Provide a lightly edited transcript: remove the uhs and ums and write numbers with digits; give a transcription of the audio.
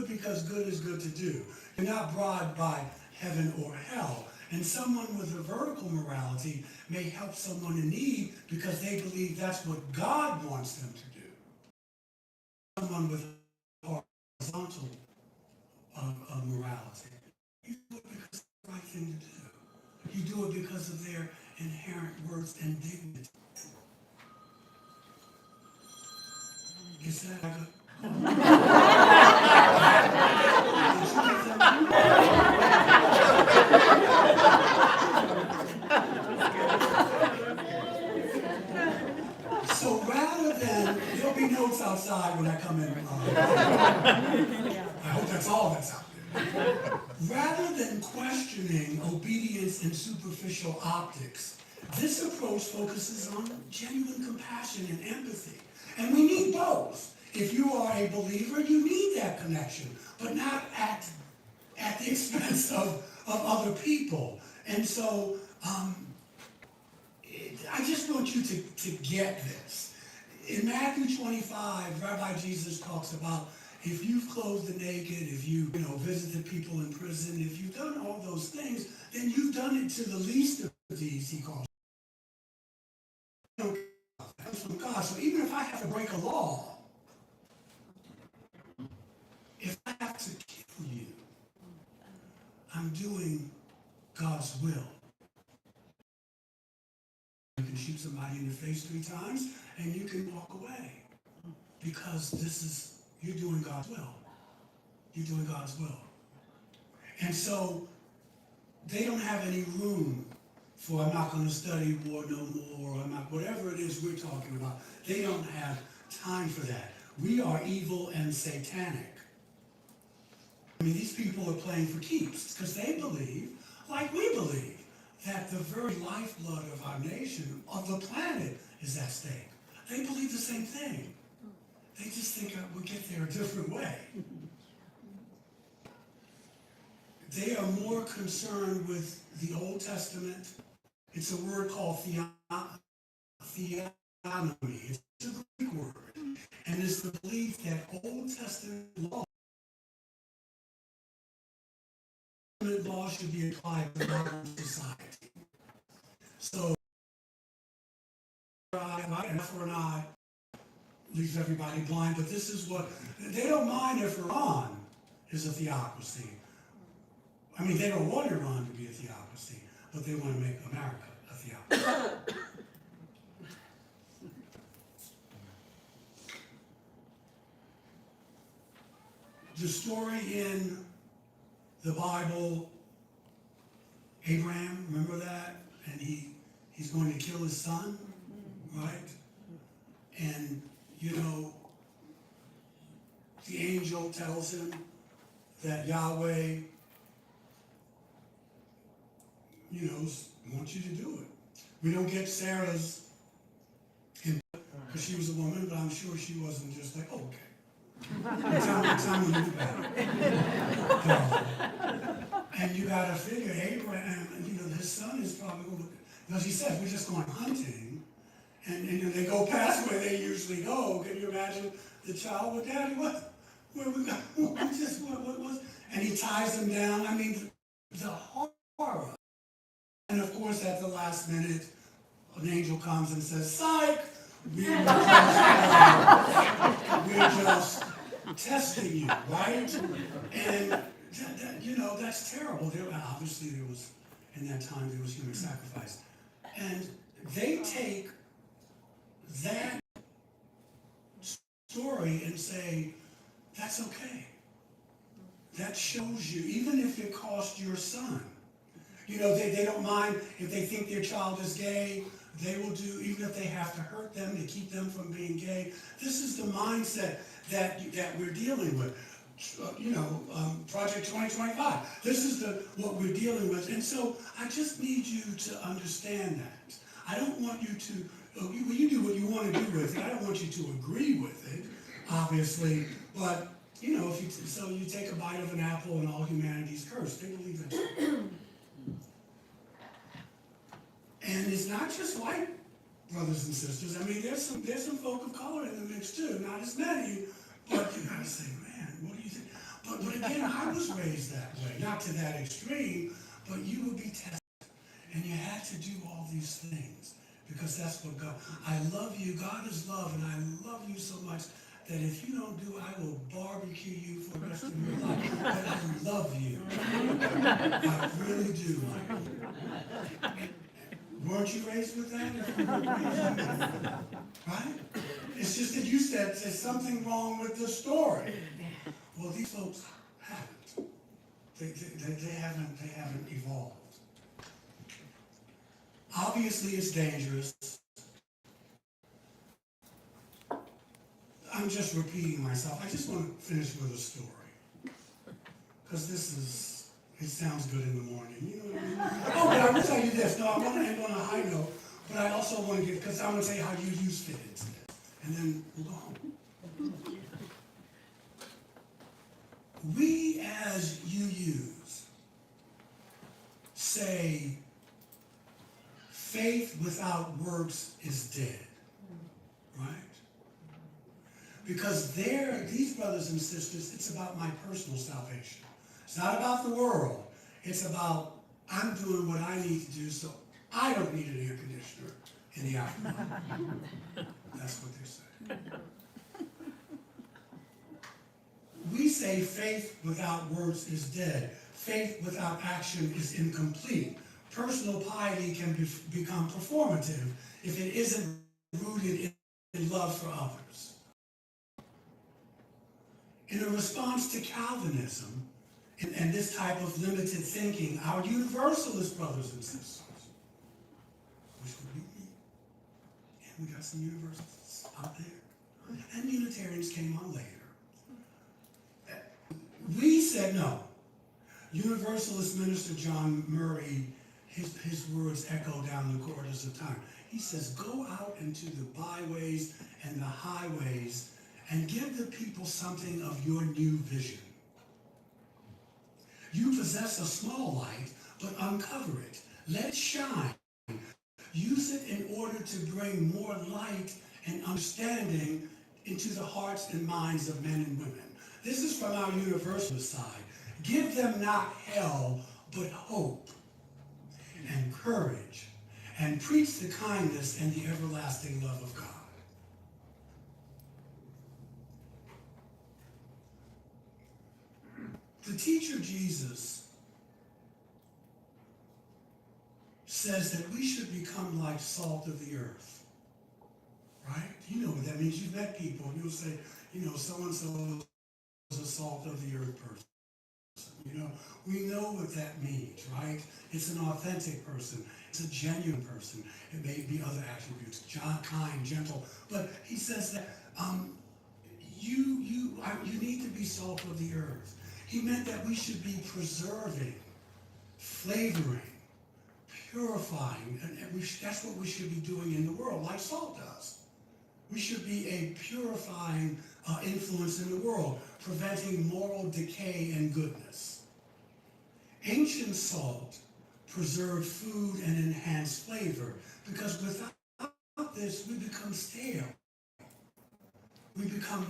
good because good is good to do. You're not bribed by heaven or hell. And someone with a vertical morality may help someone in need because they believe that's what God wants them to do. Someone with horizontal morality, you do it because it's the right thing to do. You do it because of their inherent worth and dignity. Is that good? So rather than, there'll be notes outside when I come in. I hope that's all that's out there. Rather than questioning obedience and superficial optics, this approach focuses on genuine compassion and empathy. And we need both. If you are a believer, you need that connection, but not at the expense of other people. And so I just want you to get this. In Matthew 25, Rabbi Jesus talks about if you've clothed the naked, if you visited people in prison, if you've done all those things, then you've done it to the least of these, he calls it. Comes from God. So even if I have to break a law, if I have to kill you, I'm doing God's will. You can shoot somebody in the face 3 times and you can walk away because you're doing God's will. You're doing God's will. And so they don't have any room for I'm not going to study war no more, or whatever it is we're talking about. They don't have time for that. We are evil and satanic. I mean, these people are playing for keeps because they believe, like we believe, that the very lifeblood of our nation, of the planet, is at stake. They believe the same thing. They just think we'll get there a different way. They are more concerned with the Old Testament. It's a word called theonomy. It's a Greek word. And it's the belief that Old Testament law should be applied to modern society. So, eye for an eye leaves everybody blind, but this is what, they don't mind if Iran is a theocracy. I mean, they don't want Iran to be a theocracy, but they want to make America a theocracy. The story in the Bible, Abraham, remember that? And he's going to kill his son, right? And, the angel tells him that Yahweh, wants you to do it. We don't get Sarah's input because she was a woman, but I'm sure she wasn't just like, oh, okay. Time to do that. And you got to figure Abraham, his son is probably going to, because he said, we're just going hunting. And they go past where they usually go. Can you imagine the child with Daddy? Where we got? What was? And he ties them down. I mean, the horror. And of course, at the last minute, an angel comes and says, "Psych! We're just testing you, right?" And that's terrible. Obviously, in that time there was human sacrifice, and they take that story and say, that's okay. That shows you, even if it cost your son. They don't mind if they think their child is gay, they will do, even if they have to hurt them to keep them from being gay. This is the mindset that we're dealing with. Project 2025. This is what we're dealing with. And so I just need you to understand that. I don't want you to, you do what you want to do with it. I don't want you to agree with it, obviously. But, so you take a bite of an apple and all humanity's cursed. They believe that. And it's not just white brothers and sisters. I mean, there's some folk of color in the mix too. Not as many, but you gotta say, man, what do you think? But And again, I was raised that way, not to that extreme, but you would be tested. And you had to do all these things because that's what God, I love you, God is love, and I love you so much that if you don't do, I will barbecue you for the rest of your life. But I love you. I really do. Weren't you raised with that? Right? It's just that you said there's something wrong with the story. Well, these folks haven't. They haven't evolved. Obviously, it's dangerous. I'm just repeating myself. I just want to finish with a story. Because it sounds good in the morning. You know what I mean? Oh, but I will tell you this. No, I want to end on a high note, but I also want to get, because I want to say how UUs fit into this. And then we'll go home. We as UUs say faith without works is dead, right? Because these brothers and sisters, it's about my personal salvation. It's not about the world. It's about I'm doing what I need to do so I don't need an air conditioner in the afternoon. That's what they're saying. We say faith without works is dead. Faith without action is incomplete. Personal piety can become performative if it isn't rooted in love for others. In a response to Calvinism and this type of limited thinking, our Universalist brothers and sisters, which would be me, and we got some Universalists out there, and Unitarians came on later. We said no. Universalist minister John Murray, his words echo down the corridors of time. He says, go out into the byways and the highways and give the people something of your new vision. You possess a small light, but uncover it. Let it shine. Use it in order to bring more light and understanding into the hearts and minds of men and women. This is from our Universalist side. Give them not hell, but hope and courage, and preach the kindness and the everlasting love of God. The teacher Jesus says that we should become like salt of the earth, right? You know what that means. You've met people and you'll say, so-and-so is a salt of the earth person. We know what that means, right? It's an authentic person. It's a genuine person. It may be other attributes, kind, gentle. But he says that you need to be salt of the earth. He meant that we should be preserving, flavoring, purifying, and that's what we should be doing in the world, like salt does. We should be a purifying influence in the world, preventing moral decay and goodness. Ancient salt preserved food and enhanced flavor, because without this, we become stale. We become